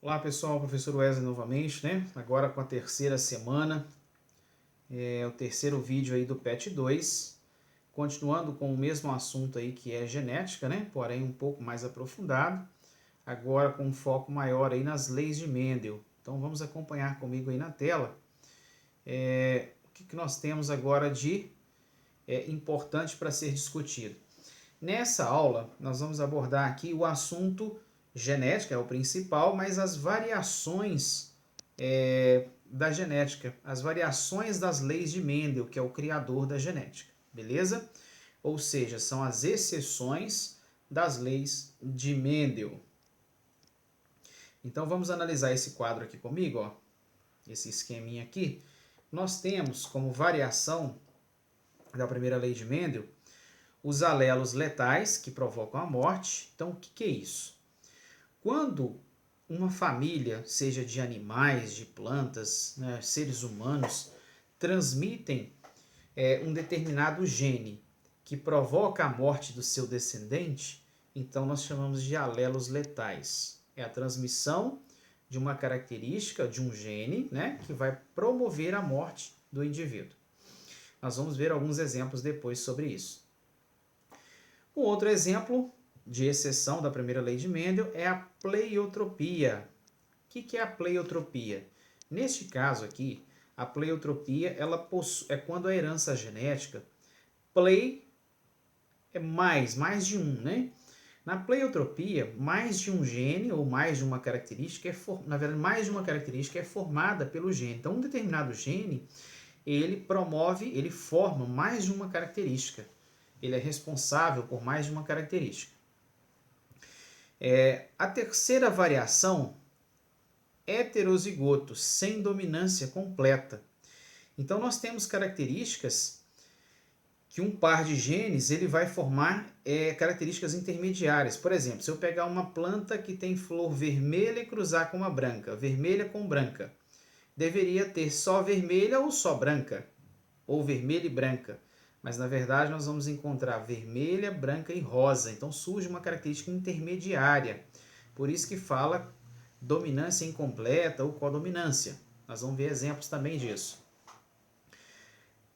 Olá pessoal, professor Wesley novamente, né? Agora com a terceira semana, o terceiro vídeo aí do PET 2, continuando com o mesmo assunto aí que é genética, né? Porém um pouco mais aprofundado, agora com um foco maior aí nas leis de Mendel. Então vamos acompanhar comigo aí na tela o que nós temos agora de importante para ser discutido. Nessa aula, nós vamos abordar aqui o assunto genética, é o principal, mas as variações da genética, as variações das leis de Mendel, que é o criador da genética, beleza? Ou seja, são as exceções das leis de Mendel. Então vamos analisar esse quadro aqui comigo, ó, esse esqueminha aqui. Nós temos como variação da primeira lei de Mendel os alelos letais, que provocam a morte. Então, o que é isso? Quando uma família, seja de animais, de plantas, né, seres humanos, transmitem um determinado gene que provoca a morte do seu descendente, então nós chamamos de alelos letais. É a transmissão de uma característica, de um gene, né, que vai promover a morte do indivíduo. Nós vamos ver alguns exemplos depois sobre isso. Um outro exemplo de exceção da primeira lei de Mendel é a pleiotropia. O que é a pleiotropia? Neste caso aqui, a pleiotropia é quando a herança genética, plei é mais de um, né? Na pleiotropia, mais de um gene ou mais de uma característica, na verdade, mais de uma característica é formada pelo gene. Então, um determinado gene, ele forma mais de uma característica. Ele é responsável por mais de uma característica. A terceira variação, heterozigoto, sem dominância completa. Então, nós temos características que um par de genes ele vai formar características intermediárias. Por exemplo, se eu pegar uma planta que tem flor vermelha e cruzar com uma branca, vermelha com branca, deveria ter só vermelha ou só branca, ou vermelha e branca. Mas, na verdade, nós vamos encontrar vermelha, branca e rosa. Então, surge uma característica intermediária. Por isso que fala dominância incompleta ou codominância. Nós vamos ver exemplos também disso.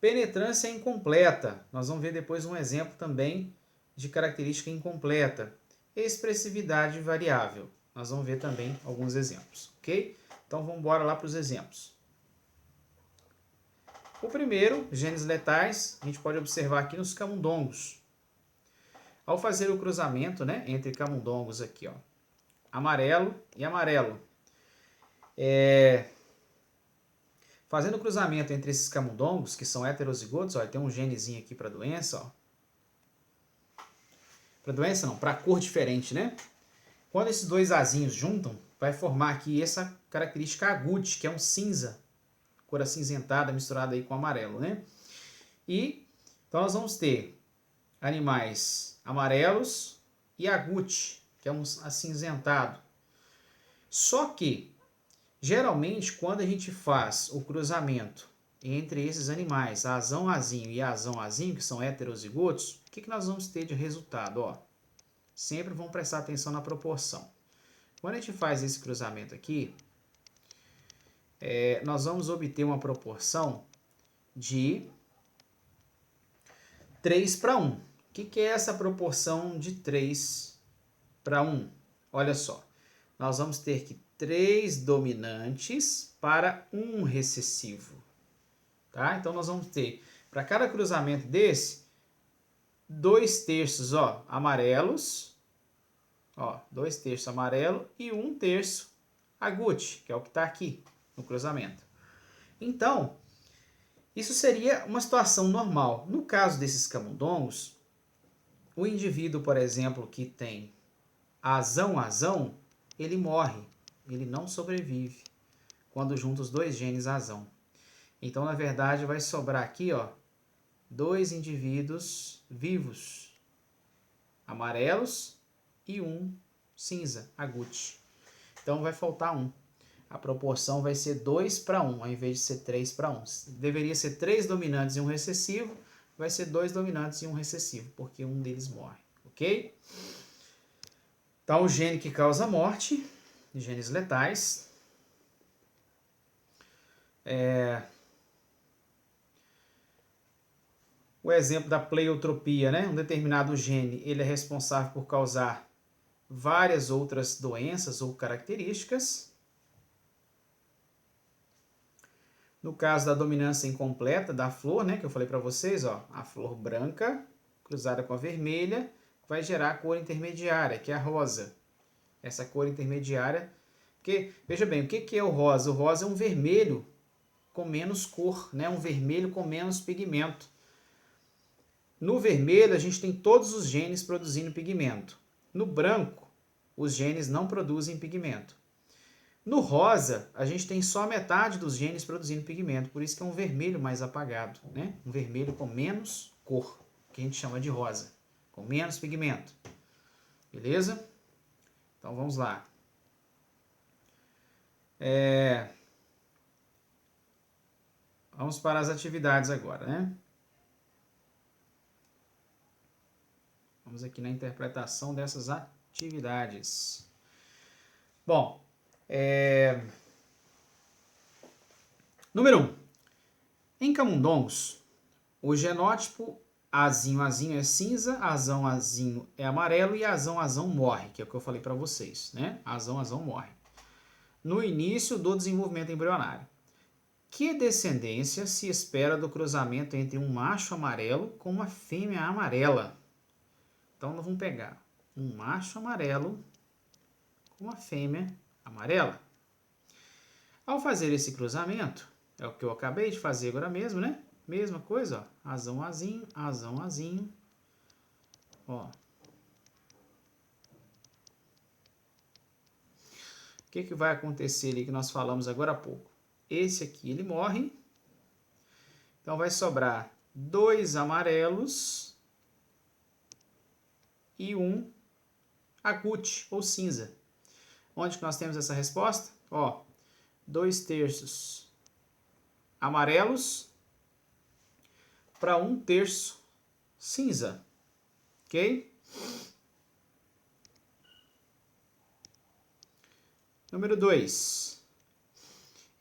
Penetrância incompleta. Nós vamos ver depois um exemplo também de característica incompleta. Expressividade variável. Nós vamos ver também alguns exemplos, ok? Então, vamos embora lá para os exemplos. O primeiro, genes letais, a gente pode observar aqui nos camundongos. Ao fazer o cruzamento, né, entre camundongos aqui, ó, amarelo e amarelo, fazendo o cruzamento entre esses camundongos, que são heterozigotos, ó, tem um genezinho aqui para doença, ó. Para doença não, para cor diferente, né? Quando esses dois azinhos juntam, vai formar aqui essa característica agute, que é um cinza, cor acinzentada misturada aí com amarelo, né? Então nós vamos ter animais amarelos e agute, que é um acinzentado. Só que, geralmente, quando a gente faz o cruzamento entre esses animais, azão-azinho e azão-azinho, que são heterozigotos, o que nós vamos ter de resultado? Ó, sempre vamos prestar atenção na proporção. Quando a gente faz esse cruzamento aqui, nós vamos obter uma proporção de 3 para 1. O que é essa proporção de 3 para 1? Olha só, nós vamos ter que 3 dominantes para 1 recessivo. Tá? Então, nós vamos ter, para cada cruzamento desse, 2/3 ó, amarelos, ó, 2/3 amarelo e 1/3 agute, que é o que está aqui no cruzamento. Então, isso seria uma situação normal. No caso desses camundongos, o indivíduo, por exemplo, que tem azão-azão, ele morre, ele não sobrevive quando junta os dois genes azão. Então, na verdade, vai sobrar aqui, ó, 2 indivíduos vivos, amarelos e 1 cinza, agute. Então, vai faltar 1. A proporção vai ser 2 para 1, ao invés de ser 3 para 1. Deveria ser 3 dominantes e 1 recessivo, vai ser 2 dominantes e 1 recessivo, porque um deles morre, ok? Então, o gene que causa a morte genes letais. O exemplo da pleiotropia, né? Um determinado gene ele é responsável por causar várias outras doenças ou características. No caso da dominância incompleta da flor, né, que eu falei para vocês, ó, a flor branca cruzada com a vermelha vai gerar a cor intermediária, que é a rosa. Essa cor intermediária, porque, veja bem, o que é o rosa? O rosa é um vermelho com menos cor, né, um vermelho com menos pigmento. No vermelho, a gente tem todos os genes produzindo pigmento. No branco, os genes não produzem pigmento. No rosa, a gente tem só metade dos genes produzindo pigmento, por isso que é um vermelho mais apagado, né? Um vermelho com menos cor, que a gente chama de rosa, com menos pigmento. Beleza? Então vamos lá. Vamos para as atividades agora, né? Vamos aqui na interpretação dessas atividades. Bom, número 1. Em camundongos, o genótipo azinho é cinza, azão é amarelo e azão morre, que é o que eu falei para vocês, né? Azão morre. No início do desenvolvimento embrionário. Que descendência se espera do cruzamento entre um macho amarelo com uma fêmea amarela? Então, nós vamos pegar um macho amarelo com uma fêmea amarela. Ao fazer esse cruzamento, é o que eu acabei de fazer agora mesmo, né? Mesma coisa, ó. Azão azinho. Ó. O que vai acontecer ali que nós falamos agora há pouco? Esse aqui, ele morre. Então, vai sobrar 2 amarelos e um agute, ou cinza. Onde que nós temos essa resposta? Ó, 2/3 amarelos para 1/3 cinza. Ok? Número 2.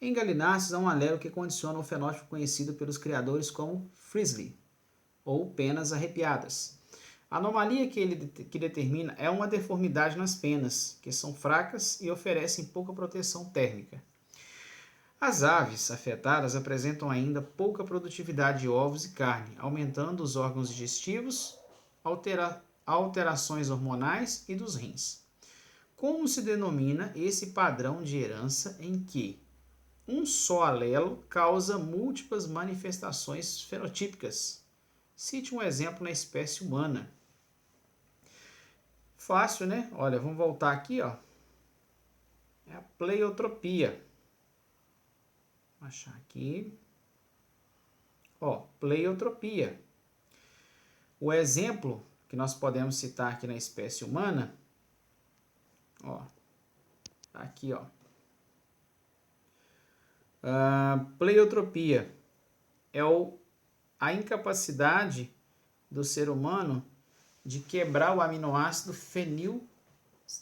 Em galináceos há um alelo que condiciona um fenótipo conhecido pelos criadores como Frizzly, ou penas arrepiadas. A anomalia que determina é uma deformidade nas penas, que são fracas e oferecem pouca proteção térmica. As aves afetadas apresentam ainda pouca produtividade de ovos e carne, aumentando os órgãos digestivos, alterações hormonais e dos rins. Como se denomina esse padrão de herança em que um só alelo causa múltiplas manifestações fenotípicas? Cite um exemplo na espécie humana. Fácil, né? Olha, vamos voltar aqui, ó. É a pleiotropia. Vou achar aqui. Ó, pleiotropia. O exemplo que nós podemos citar aqui na espécie humana, ó, tá aqui, ó. Pleiotropia é a incapacidade do ser humano de quebrar o aminoácido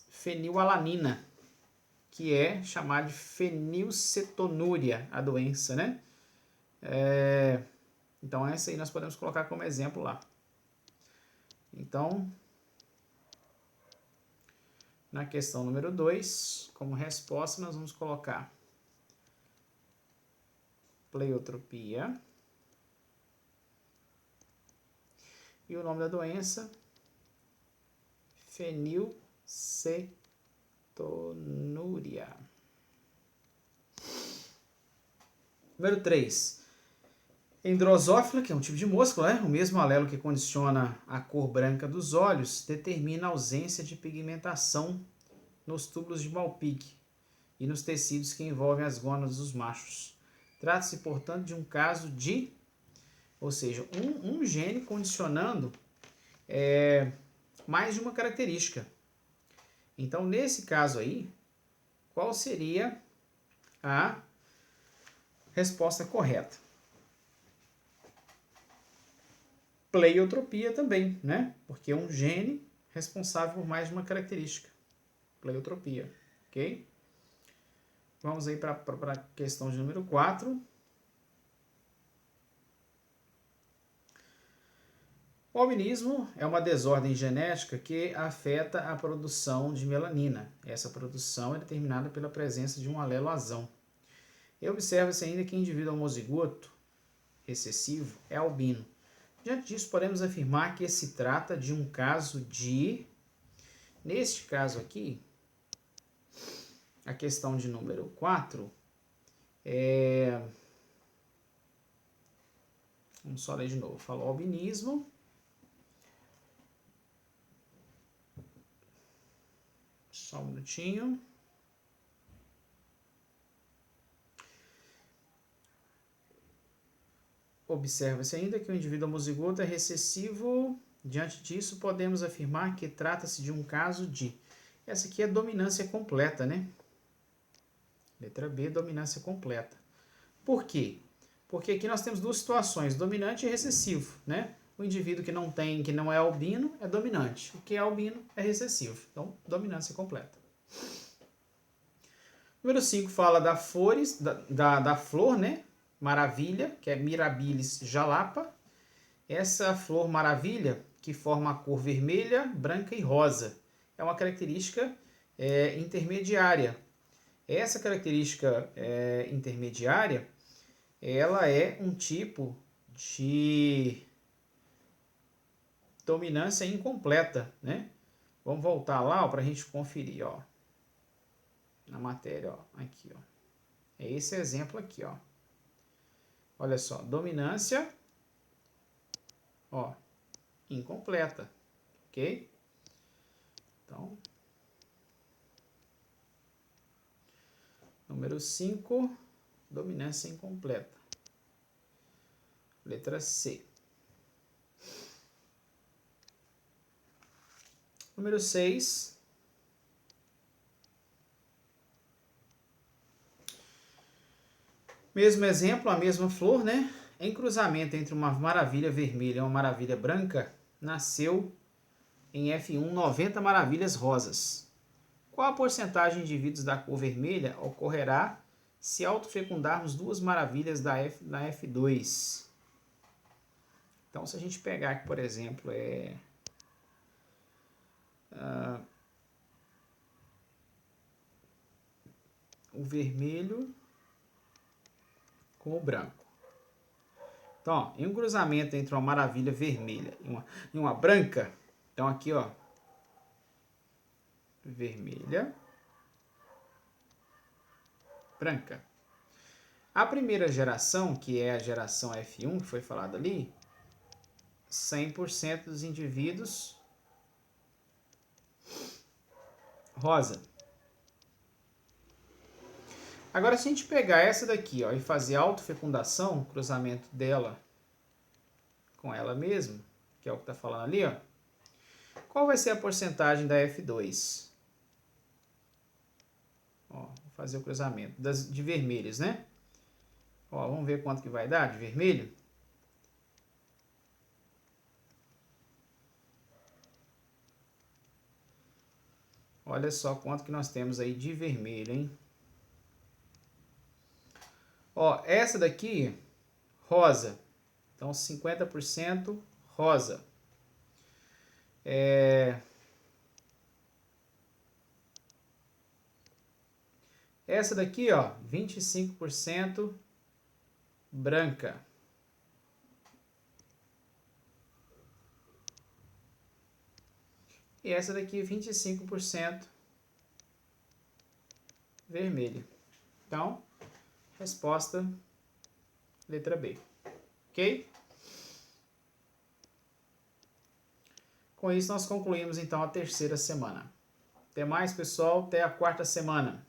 fenilalanina, que é chamado de fenilcetonúria, a doença, né? Então, essa aí nós podemos colocar como exemplo lá. Então, na questão número 2, como resposta, nós vamos colocar pleiotropia. E o nome da doença, fenilcetonúria. Número 3. Em Drosófila, que é um tipo de mosca, né? O mesmo alelo que condiciona a cor branca dos olhos determina a ausência de pigmentação nos túbulos de Malpighi e nos tecidos que envolvem as gônadas dos machos. Trata-se, portanto, de um caso de, ou seja, um gene condicionando mais de uma característica. Então, nesse caso aí, qual seria a resposta correta? Pleiotropia também, né? Porque é um gene responsável por mais de uma característica. Pleiotropia, ok? Vamos aí para a questão de número 4. O albinismo é uma desordem genética que afeta a produção de melanina. Essa produção é determinada pela presença de um alelo azão. E observa-se ainda que o indivíduo homozigoto recessivo é albino. Diante disso, podemos afirmar que se trata de um caso de... Neste caso aqui, a questão de número 4 Vamos só ler de novo. Falou albinismo. Só um minutinho. Observa-se ainda que o indivíduo homozigoto é recessivo. Diante disso, podemos afirmar que trata-se de um caso de... Essa aqui é dominância completa, né? Letra B, dominância completa. Por quê? Porque aqui nós temos duas situações, dominante e recessivo, né? O indivíduo que não é albino é dominante. O que é albino é recessivo. Então, dominância completa. Número 5 fala da flor, né? Maravilha, que é Mirabilis jalapa. Essa flor maravilha, que forma a cor vermelha, branca e rosa, é uma característica intermediária. Essa característica intermediária, ela é um tipo de dominância incompleta, né? Vamos voltar lá para a gente conferir, ó, na matéria, ó, aqui, ó. É esse exemplo aqui, ó. Olha só, dominância, ó, incompleta, ok? Então, número 5, dominância incompleta. Letra C. Número 6. Mesmo exemplo, a mesma flor, né? Em cruzamento entre uma maravilha vermelha e uma maravilha branca, nasceu em F1 90 maravilhas rosas. Qual a porcentagem de indivíduos da cor vermelha ocorrerá se autofecundarmos duas maravilhas da F2? Então, se a gente pegar aqui, por exemplo, o vermelho com o branco. Então, ó, em um cruzamento entre uma maravilha vermelha e uma branca, então aqui, ó, vermelha, branca. A primeira geração, que é a geração F1, que foi falado ali, 100% dos indivíduos rosa. Agora, se a gente pegar essa daqui, ó, e fazer autofecundação, cruzamento dela com ela mesma, que é o que está falando ali, ó, qual vai ser a porcentagem da F2? Ó, vou fazer o cruzamento de vermelhos, né? Ó, vamos ver quanto que vai dar de vermelho. Olha só quanto que nós temos aí de vermelho, hein? Ó, essa daqui, rosa. Então, 50% rosa. Essa daqui, ó, 25% branca. E essa daqui, 25% vermelha. Então, resposta, letra B. Ok? Com isso, nós concluímos, então, a terceira semana. Até mais, pessoal. Até a quarta semana.